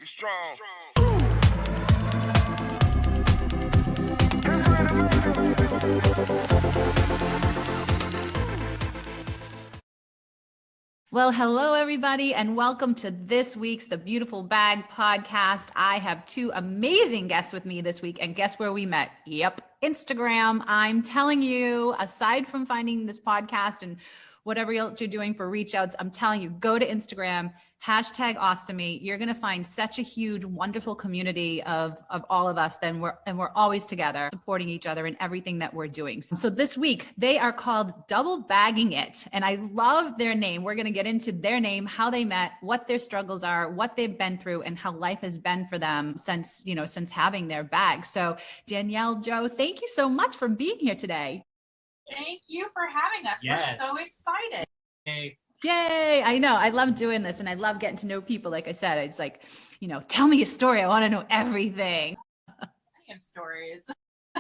Get strong. Well, hello, everybody, and welcome to this week's The Beautiful Bag podcast. I have two amazing guests with me this week, and guess where we met? Yep, Instagram. I'm telling you, aside from finding this podcast and whatever else you're doing for reach outs, I'm telling you, go to Instagram, hashtag Ostomy. You're going to find such a huge, wonderful community of all of us. And we're always together supporting each other in everything that we're doing. So this week they are called Double Bagging It. And I love their name. We're going to get into their name, how they met, what their struggles are, what they've been through, and how life has been for them since having their bag. So Danielle, Joe, thank you so much for being here today. Thank you for having us. Yes. We're so excited. Hey. Yay. I know. I love doing this and I love getting to know people. Like I said, it's like, tell me a story. I want to know everything. I have stories.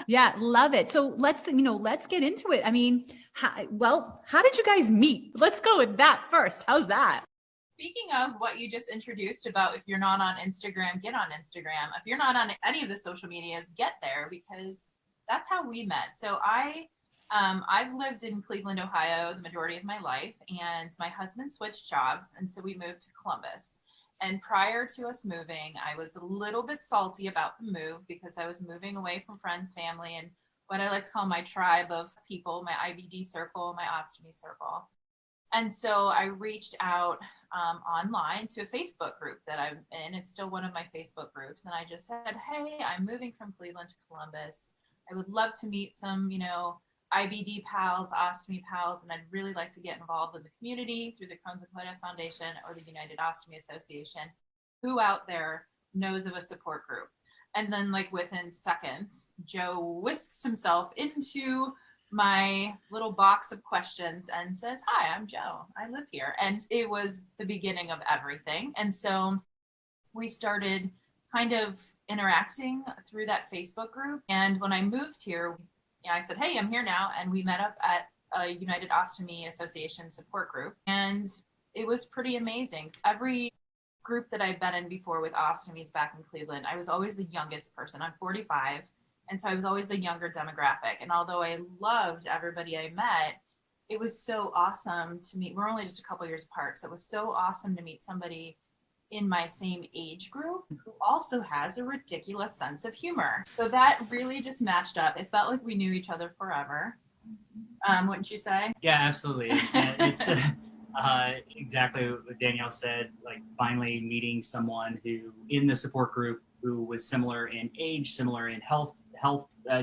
Yeah, love it. So let's get into it. I mean, how did you guys meet? Let's go with that first. How's that? Speaking of what you just introduced about if you're not on Instagram, get on Instagram. If you're not on any of the social medias, get there, because that's how we met. So I've lived in Cleveland, Ohio, the majority of my life, and my husband switched jobs, and so we moved to Columbus. And prior to us moving, I was a little bit salty about the move because I was moving away from friends, family, and what I like to call my tribe of people, my IBD circle, my ostomy circle. And so I reached out online to a Facebook group that I'm in. It's still one of my Facebook groups. And I just said, hey, I'm moving from Cleveland to Columbus. I would love to meet some, IBD pals, ostomy pals, and I'd really like to get involved in the community through the Crohn's and Colitis Foundation or the United Ostomy Association. Who out there knows of a support group? And then within seconds, Joe whisks himself into my little box of questions and says, hi, I'm Joe. I live here. And it was the beginning of everything. And so we started kind of interacting through that Facebook group. And when I moved here, I said, hey, I'm here now. And we met up at a United Ostomy Association support group. And it was pretty amazing. Every group that I've been in before with ostomies back in Cleveland, I was always the youngest person. I'm 45. And so I was always the younger demographic. And although I loved everybody I met, it was so awesome to meet. We're only just a couple years apart. So it was so awesome to meet somebody in my same age group who also has a ridiculous sense of humor. So that really just matched up. It felt like we knew each other forever. Wouldn't you say? Yeah, absolutely. It's exactly what Danielle said, finally meeting someone who in the support group who was similar in age, similar in health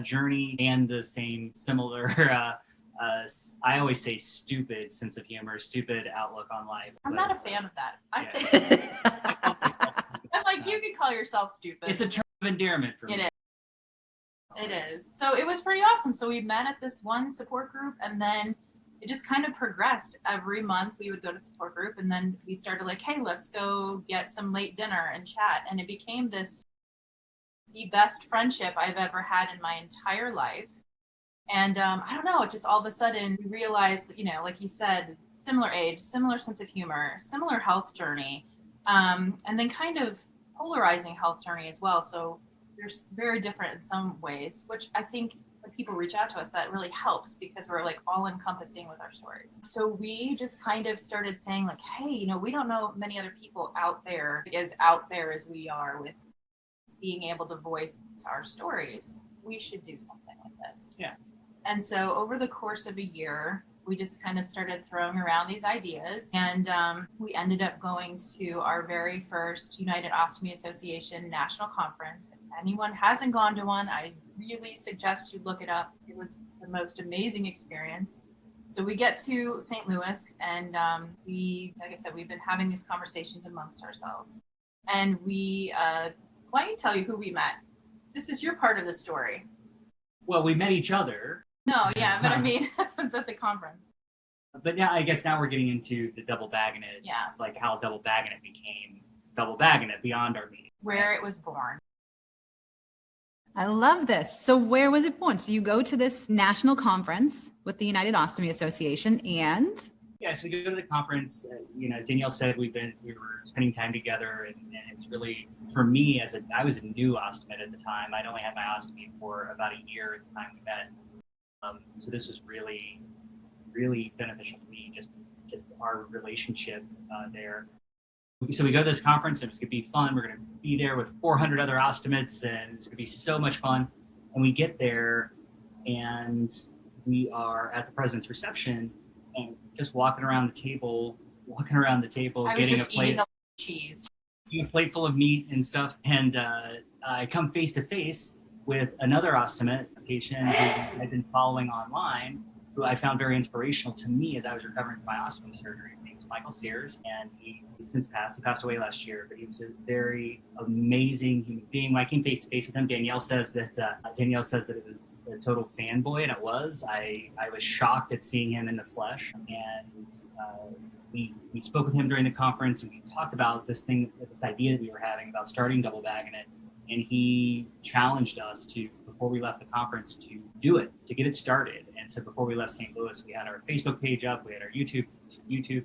journey, and the same similar I always say stupid sense of humor, stupid outlook on life. I'm not a fan of that. I say I'm like, you can call yourself stupid. It's a term of endearment for me. It is. So it was pretty awesome. So we met at this one support group, and then it just kind of progressed. Every month we would go to support group, and then we started hey, let's go get some late dinner and chat. And it became the best friendship I've ever had in my entire life. And I don't know, it just all of a sudden we realized, like you said, similar age, similar sense of humor, similar health journey, and then kind of polarizing health journey as well. So they're very different in some ways, which I think when people reach out to us, that really helps because we're all encompassing with our stories. So we just kind of started saying hey, we don't know many other people out there as we are with being able to voice our stories. We should do something like this. Yeah. And so over the course of a year, we just kind of started throwing around these ideas, and we ended up going to our very first United Ostomy Association National Conference. If anyone hasn't gone to one, I really suggest you look it up. It was the most amazing experience. So we get to St. Louis, and like I said, we've been having these conversations amongst ourselves. And why don't you tell you who we met? This is your part of the story. Well, we met each other. No, yeah, but I mean, at the conference. But yeah, I guess now we're getting into the Double Baggin It. Yeah. How Double Baggin It became Double Baggin It beyond our meeting. Where it was born. I love this. So where was it born? So you go to this national conference with the United Ostomy Association, and Yeah, so we go to the conference. As Danielle said, we were spending time together, and it was really, for me, I was a new ostomate at the time. I'd only had my ostomy for about a year at the time we met. So this was really, really beneficial to me, just our relationship there. So we go to this conference, and it's gonna be fun. We're gonna be there with 400 other ostomates, and it's gonna be so much fun. And we get there, and we are at the president's reception, and just walking around the table, getting a plate, eating a cheese, eating a plate full of meat and stuff. And I come face to face with another ostomate, a patient who I'd been following online, who I found very inspirational to me as I was recovering from my ostomy surgery. His name was Michael Sears, and he's since passed. He passed away last year, but he was a very amazing human being. When I came face to face with him, Danielle says that it was a total fanboy, and it was. I was shocked at seeing him in the flesh, and we spoke with him during the conference, and we talked about this idea that we were having about starting Double Baggin It. And he challenged us to, before we left the conference, to do it, to get it started. And so before we left St. Louis, we had our Facebook page up, we had our YouTube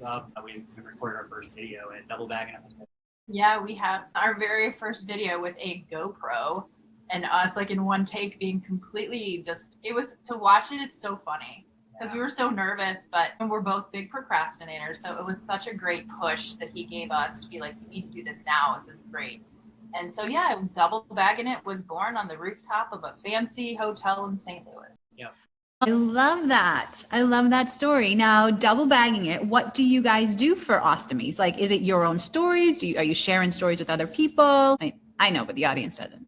up, we recorded our first video, and Double Baggin It was. Yeah, we have our very first video with a GoPro, and us like in one take being completely it was to watch it. It's so funny because we were so nervous, but we're both big procrastinators. So it was such a great push that he gave us to be like, we need to do this now. This is great. And so, yeah, Double Baggin It was born on the rooftop of a fancy hotel in St. Louis. Yeah. I love that. I love that story. Now, Double Bagging It, what do you guys do for ostomies? Like, is it your own stories? Are you sharing stories with other people? I know, but the audience doesn't.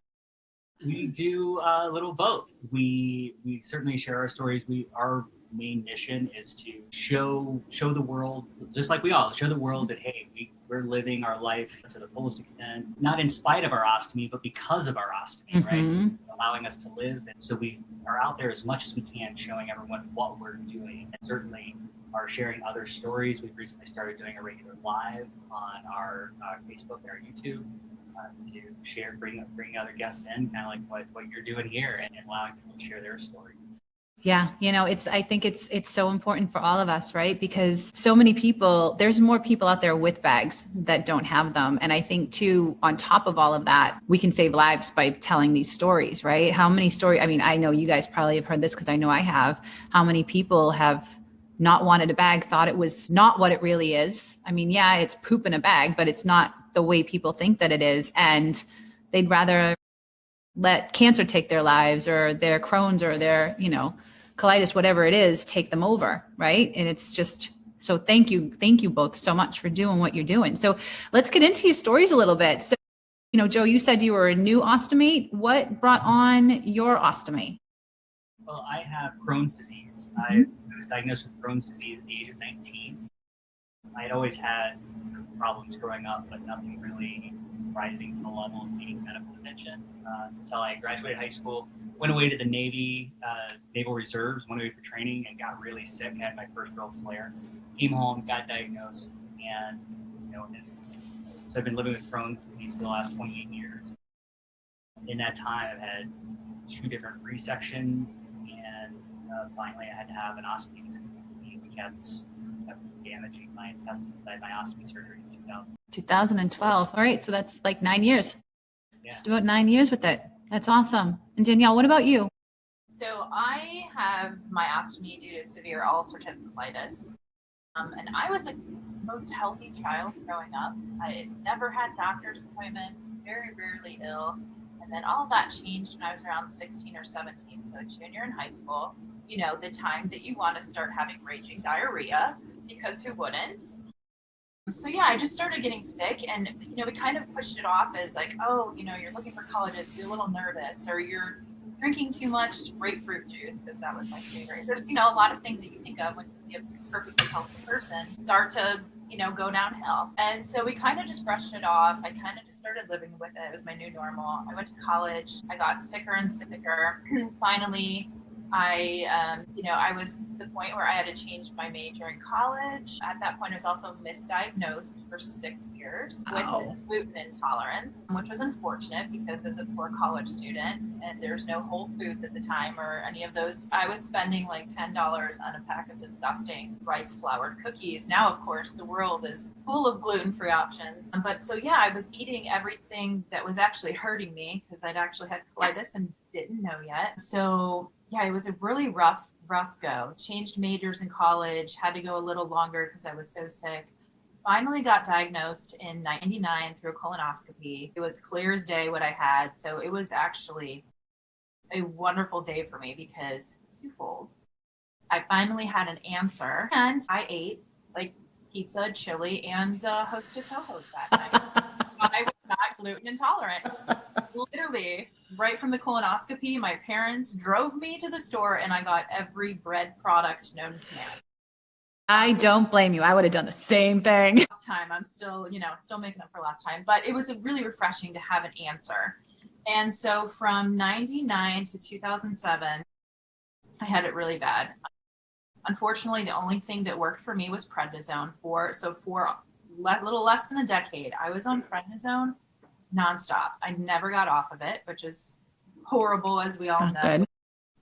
We do a little both. We certainly share our stories. Our main mission is to show the world, just like show the world that, hey, we're living our life to the fullest extent, not in spite of our ostomy, but because of our ostomy, right? It's allowing us to live. And so we are out there as much as we can, showing everyone what we're doing, and certainly are sharing other stories. We've recently started doing a regular live on our Facebook and our YouTube to bring other guests in, kind of like what you're doing here, and allowing people to share their stories. Yeah, I think it's so important for all of us, right? Because so many people, there's more people out there with bags that don't have them. And I think too, on top of all of that, we can save lives by telling these stories, right? How many stories, I know you guys probably have heard this because I know I have, how many people have not wanted a bag, thought it was not what it really is. Yeah, it's poop in a bag, but it's not the way people think that it is. And they'd rather let cancer take their lives, or their Crohn's, or their, colitis, whatever it is, take them over. Right. And it's just, so thank you both so much for doing what you're doing. So let's get into your stories a little bit. So, Joe, you said you were a new ostomate. What brought on your ostomy? Well, I have Crohn's disease. I was diagnosed with Crohn's disease at the age of 19. I had always had problems growing up, but nothing really rising to the level of needing medical attention until I graduated high school, went away to the Navy, Naval Reserves, went away for training, and got really sick. I had my first real flare. Came home, got diagnosed, and so I've been living with Crohn's disease for the last 28 years. In that time, I've had 2 different resections, and finally I had to have an ostomy because it kept damaging my intestines. I had my ostomy surgery in 2012. All right, so that's like 9 years. Yeah. Just about 9 years with it. That's awesome. And Danielle, what about you? So I have my ostomy due to severe ulcerative colitis. And I was the most healthy child growing up. I never had doctor's appointments, very rarely ill. And then all of that changed when I was around 16 or 17, so a junior in high school. The time that you want to start having raging diarrhea, because who wouldn't? So yeah, I just started getting sick, and we kind of pushed it off as like, oh, you're looking for colitis, you're a little nervous, or you're drinking too much grapefruit juice, because that was my favorite. There's a lot of things that you think of when you see a perfectly healthy person start to go downhill. And so we kind of just brushed it off. I kind of just started living with it. It was my new normal. I went to college. I got sicker and sicker. Finally, I was to the point where I had to change my major in college. At that point, I was also misdiagnosed for 6 years with gluten intolerance, which was unfortunate because as a poor college student, and there's no Whole Foods at the time or any of those, I was spending like $10 on a pack of disgusting rice floured cookies. Now, of course, the world is full of gluten-free options. But so yeah, I was eating everything that was actually hurting me because I'd actually had colitis and didn't know yet. So yeah, it was a really rough go. Changed majors in college, had to go a little longer because I was so sick. Finally got diagnosed in 99 through a colonoscopy. It was clear as day what I had. So it was actually a wonderful day for me because twofold. I finally had an answer and I ate like pizza, chili, and Hostess Ho-Hos that night. I was not gluten intolerant. Literally, right from the colonoscopy, my parents drove me to the store and I got every bread product known to man. I don't blame you. I would have done the same thing. Last time, I'm still making up for last time, but it was really refreshing to have an answer. And so from 99 to 2007, I had it really bad. Unfortunately, the only thing that worked for me was prednisone. For a little less than a decade, I was on prednisone nonstop. I never got off of it, which is horrible, as we all Not know. good.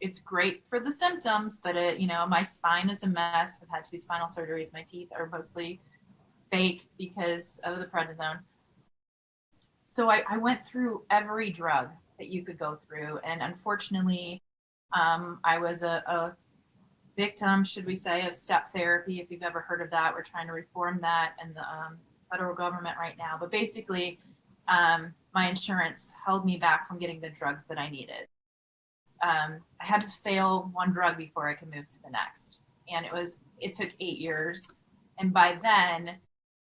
It's great for the symptoms, but my spine is a mess. I've had 2 spinal surgeries. My teeth are mostly fake because of the prednisone. So I went through every drug that you could go through, and unfortunately, I was a victim, should we say, of step therapy. If you've ever heard of that, we're trying to reform that in the federal government right now. But basically, my insurance held me back from getting the drugs that I needed. I had to fail one drug before I could move to the next. And it took 8 years. And by then,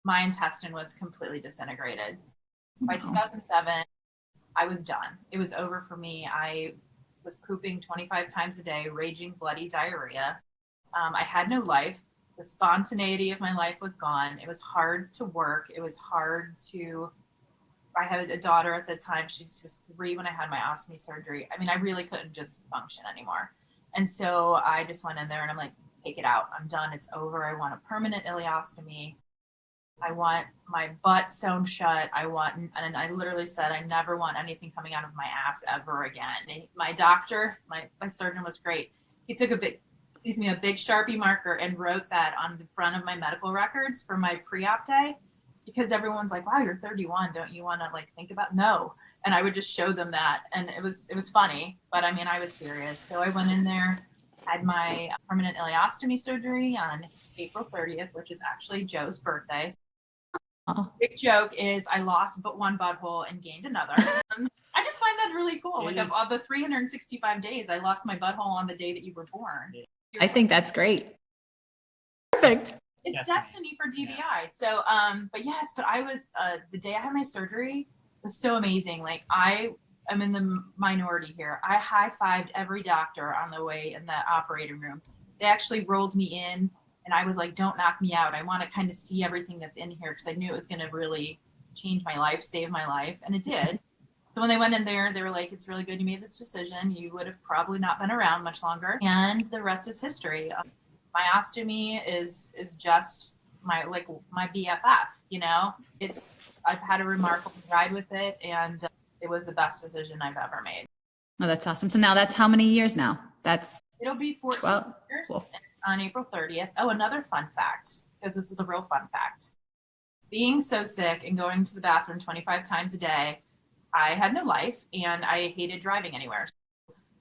my intestine was completely disintegrated. By 2007, I was done. It was over for me. I was pooping 25 times a day, raging bloody diarrhea. I had no life. The spontaneity of my life was gone. It was hard to work. It was hard to I had a daughter at the time. She was just 3 when I had my ostomy surgery. I mean, I really couldn't just function anymore. And so I just went in there and I'm like, take it out. I'm done. It's over. I want a permanent ileostomy. I want my butt sewn shut. And I literally said, I never want anything coming out of my ass ever again. My doctor, my surgeon was great. He took a big Sharpie marker and wrote that on the front of my medical records for my pre-op day. Because everyone's like, wow, you're 31. Don't you want to think about? No. And I would just show them that. And it was funny, but I mean, I was serious. So I went in there, had my permanent ileostomy surgery on April 30th, which is actually Joe's birthday. Big joke is I lost but one butthole and gained another. I just find that really cool. Of the 365 days, I lost my butthole on the day that you were born. I think that's great. Perfect. It's destiny for DBI. Yeah. So, but I was, the day I had my surgery was so amazing. I'm in the minority here. I high-fived every doctor on the way in the operating room. They actually rolled me in and I was like, don't knock me out. I want to kind of see everything that's in here because I knew it was going to really change my life, save my life. And it did. So when they went in there, they were like, it's really good you made this decision. You would have probably not been around much longer. And the rest is history. My ostomy is just my BFF, I've had a remarkable ride with it and it was the best decision I've ever made. Oh, that's awesome. So now that's how many years now? It'll be 14 years cool. On April 30th. Oh, another fun fact, because this is a real fun fact. Being so sick and going to the bathroom 25 times a day, I had no life and I hated driving anywhere.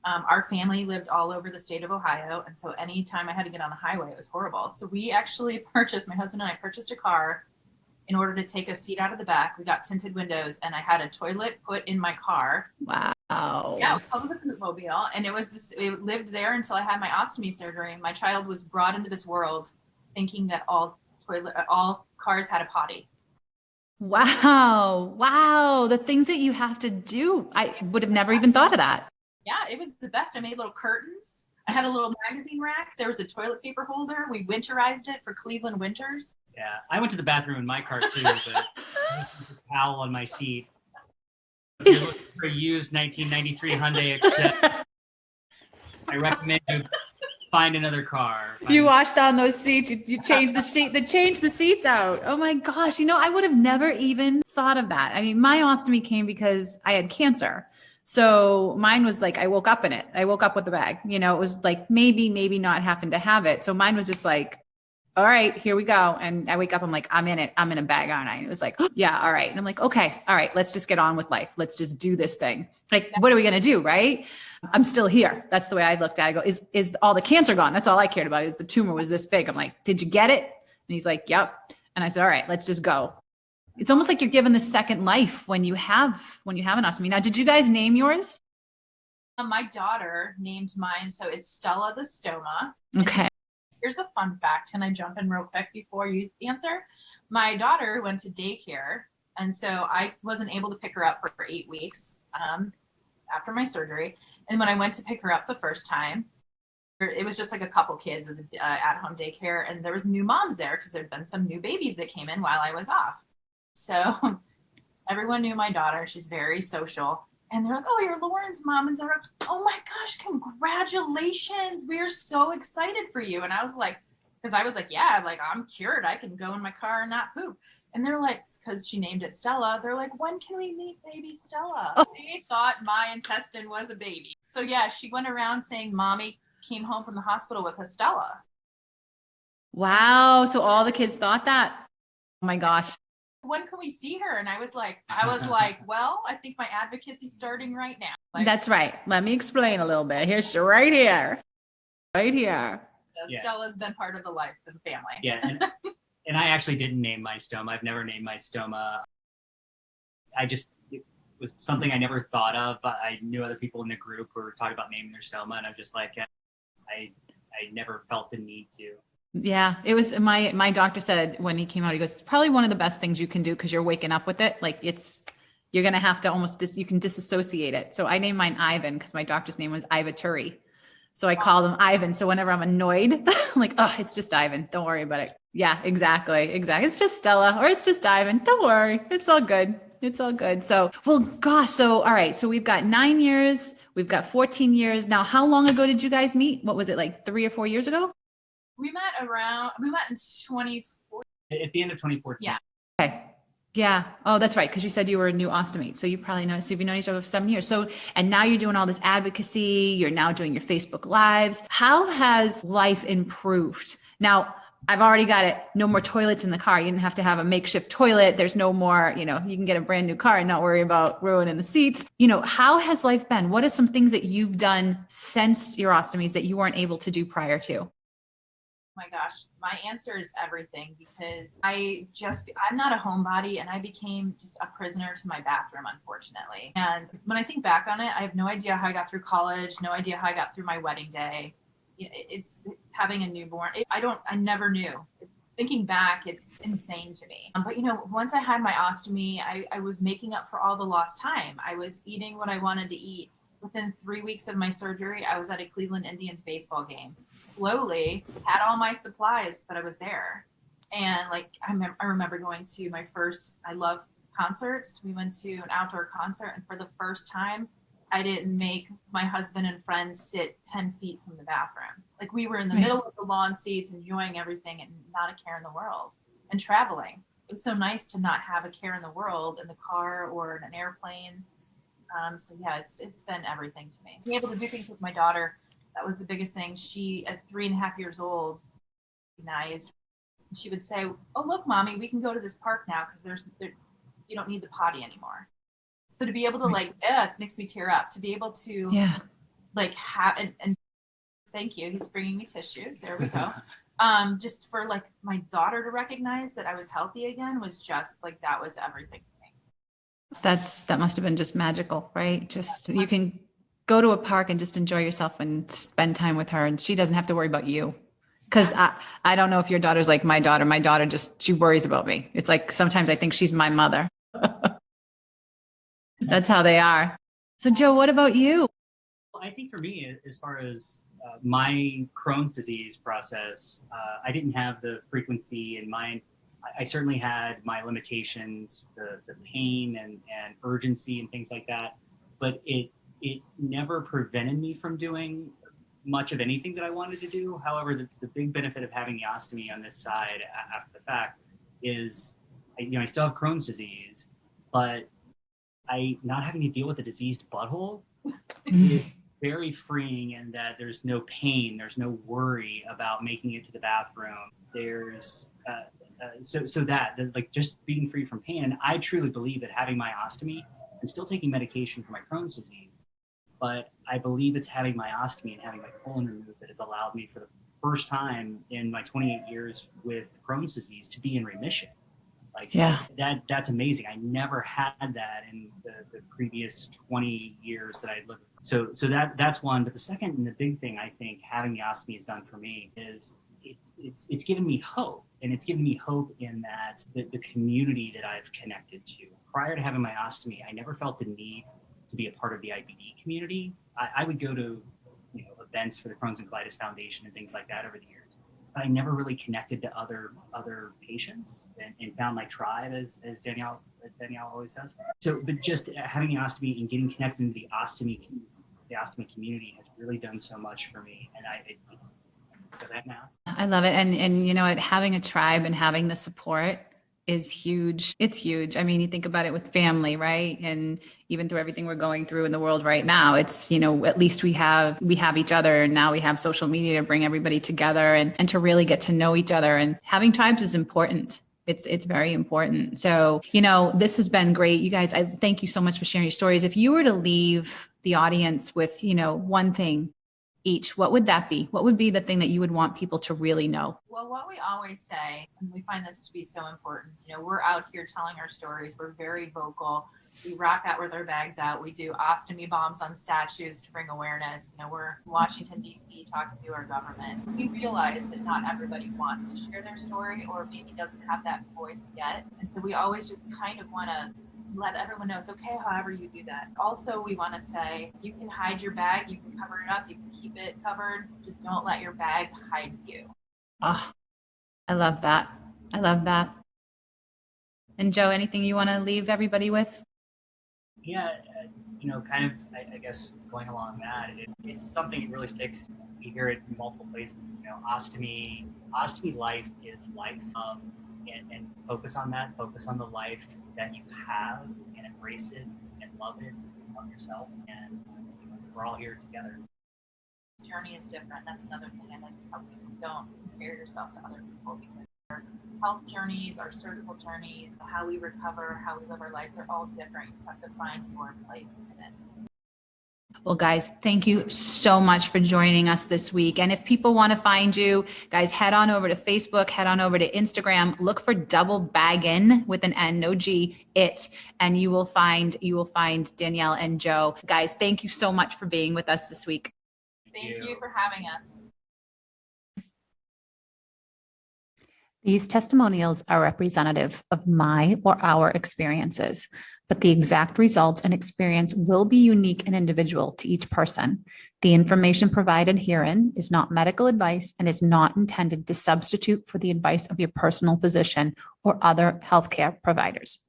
Our family lived all over the state of Ohio. And so anytime I had to get on the highway, it was horrible. So we actually my husband and I purchased a car in order to take a seat out of the back. We got tinted windows and I had a toilet put in my car. Wow. Yeah, public mobile. And it lived there until I had my ostomy surgery. My child was brought into this world thinking that all cars had a potty. Wow. Wow. The things that you have to do. I would have never even thought of that. Yeah, it was the best. I made little curtains. I had a little magazine rack. There was a toilet paper holder. We winterized it for Cleveland winters. Yeah, I went to the bathroom in my car too, but a towel on my seat. If you're looking for a used 1993 Hyundai Accent, I recommend you find another car. You washed down those seats. You changed the seat. They changed the seats out. Oh my gosh! I would have never even thought of that. I mean, my ostomy came because I had cancer. So mine was like I woke up in it. I woke up with the bag. It was like maybe not happen to have it. So mine was just like, all right, here we go. And I wake up, I'm like, I'm in it. I'm in a bag, aren't I? And it was like, oh, yeah, all right. And I'm like, okay, all right, let's just get on with life. Let's just do this thing. Like, what are we gonna do, right? I'm still here. That's the way I looked at it. I go, is all the cancer gone? That's all I cared about. The tumor was this big. I'm like, did you get it? And he's like, yep. And I said, all right, let's just go. It's almost like you're given the second life when you have an ostomy. Now, did you guys name yours? My daughter named mine, so it's Stella the Stoma. Okay. Here's a fun fact. Can I jump in real quick before you answer? My daughter went to daycare, and so I wasn't able to pick her up for 8 weeks after my surgery. And when I went to pick her up the first time, it was just like a couple kids as at-home daycare, and there was new moms there because there'd been some new babies that came in while I was off. So everyone knew my daughter. She's very social. And they're like, oh, you're Lauren's mom. And they're like, oh my gosh, congratulations. We're so excited for you. And I was like, yeah, like I'm cured. I can go in my car and not poop. And they're like, because she named it Stella, they're like, when can we meet baby Stella? Oh. They thought my intestine was a baby. So yeah, she went around saying mommy came home from the hospital with a Stella. Wow. So all the kids thought that? Oh my gosh. When can we see her? And I was like, well, I think my advocacy's starting right now. Like, that's right. Let me explain a little bit. Here's right here. Right here. So yeah. Stella's been part of the life of the family. Yeah. And I actually didn't name my stoma. I've never named my stoma. It was something I never thought of, but I knew other people in the group were talking about naming their stoma, and I'm just like, I never felt the need to. Yeah, it was my doctor said when he came out, he goes, it's probably one of the best things you can do because you're waking up with it. Like you're going to have to almost you can disassociate it. So I named mine Ivan because my doctor's name was Ivaturi. So I called him Ivan. So whenever I'm annoyed, I'm like, oh, it's just Ivan. Don't worry about it. Yeah, exactly. It's just Stella or it's just Ivan. Don't worry. It's all good. It's all good. So, well, gosh. So, all right. So we've got 9 years. We've got 14 years. Now, how long ago did you guys meet? What was it, like 3 or 4 years ago? We met in 2014. At the end of 2014. Yeah. Okay. Yeah. Oh, that's right. Because you said you were a new ostomy. So you probably know. So you've known each other for 7 years. So, and now you're doing all this advocacy. You're now doing your Facebook Lives. How has life improved? Now, I've already got it. No more toilets in the car. You didn't have to have a makeshift toilet. There's no more, you can get a brand new car and not worry about ruining the seats. How has life been? What are some things that you've done since your ostomies that you weren't able to do prior to? My gosh, my answer is everything because I'm not a homebody and I became just a prisoner to my bathroom, unfortunately. And when I think back on it, I have no idea how I got through college, no idea how I got through my wedding day. It's having a newborn. I never knew. Thinking back, it's insane to me. But once I had my ostomy, I was making up for all the lost time. I was eating what I wanted to eat. Within 3 weeks of my surgery, I was at a Cleveland Indians baseball game. Slowly, had all my supplies, but I was there. And I remember going to I love concerts. We went to an outdoor concert, and for the first time, I didn't make my husband and friends sit 10 feet from the bathroom. Like we were in the middle of the lawn seats, enjoying everything and not a care in the world. And traveling. It was so nice to not have a care in the world in the car or in an airplane. So yeah, it's been everything to me. Being able to do things with my daughter, that was the biggest thing. She, at 3.5 years old, recognized. She would say, "Oh, look, mommy, we can go to this park now because you don't need the potty anymore." So to be able to it makes me tear up. To be able to have and thank you. He's bringing me tissues. There we go. Just for my daughter to recognize that I was healthy again was just that was everything. That must have been just magical, right? Just you can go to a park and just enjoy yourself and spend time with her, and she doesn't have to worry about you. Because I don't know if your daughter's like my daughter. My daughter she worries about me. It's like sometimes I think she's my mother. That's how they are. So Joe, what about you? Well, I think for me, as far as my Crohn's disease process, I didn't have the frequency in mind. I certainly had my limitations, the pain and urgency and things like that, but it never prevented me from doing much of anything that I wanted to do. However, the big benefit of having the ostomy on this side after the fact is, I still have Crohn's disease, but not having to deal with a diseased butthole is very freeing, in that there's no pain, there's no worry about making it to the bathroom. There's so that like just being free from pain. And I truly believe that having my ostomy, I'm still taking medication for my Crohn's disease, but I believe it's having my ostomy and having my colon removed that has allowed me for the first time in my 28 years with Crohn's disease to be in remission. Like, Yeah. That's amazing. I never had that in the previous 20 years that I lived. So that's one. But the second and the big thing I think having the ostomy has done for me is it's given me hope. And it's given me hope in that the community that I've connected to. Prior to having my ostomy, I never felt the need to be a part of the IBD community. I would go to events for the Crohn's and Colitis Foundation and things like that over the years. But I never really connected to other patients and found my tribe, as Danielle always says. So, but just having the ostomy and getting connected into the ostomy community has really done so much for me. And it's I love it. And you know what, having a tribe and having the support is huge. It's huge. I mean, you think about it with family, right? And even through everything we're going through in the world right now, it's, at least we have each other, and now we have social media to bring everybody together and to really get to know each other. And having tribes is important. It's very important. So, this has been great. You guys, I thank you so much for sharing your stories. If you were to leave the audience with, one thing each, what would that be? What would be the thing that you would want people to really know? Well, what we always say, and we find this to be so important, we're out here telling our stories. We're very vocal. We rock out with our bags out. We do ostomy bombs on statues to bring awareness. We're in Washington, D.C. talking to our government. We realize that not everybody wants to share their story, or maybe doesn't have that voice yet. And so we always just kind of want to let everyone know it's okay however you do that. Also, we want to say you can hide your bag, you can cover it up, you can keep it covered. Just don't let your bag hide you. Oh, I love that. I love that. And Joe, anything you want to leave everybody with? Yeah, kind of, I guess going along that, it's something that really sticks. You hear it in multiple places. Ostomy life is life. And focus on that. Focus on the life that you have, and embrace it and love it. And love yourself, and we're all here together. Journey is different. That's another thing I like to tell people. Don't compare yourself to other people, because our health journeys, our surgical journeys, how we recover, how we live our lives are all different. You just have to find your place in it. Well, guys, thank you so much for joining us this week. And if people want to find you, guys, head on over to Facebook, head on over to Instagram, look for Double Baggin with an N, no G, and you will find Danielle and Joe. Guys, thank you so much for being with us this week. Thank you for having us. These testimonials are representative of my or our experiences, but the exact results and experience will be unique and individual to each person. The information provided herein is not medical advice and is not intended to substitute for the advice of your personal physician or other healthcare providers.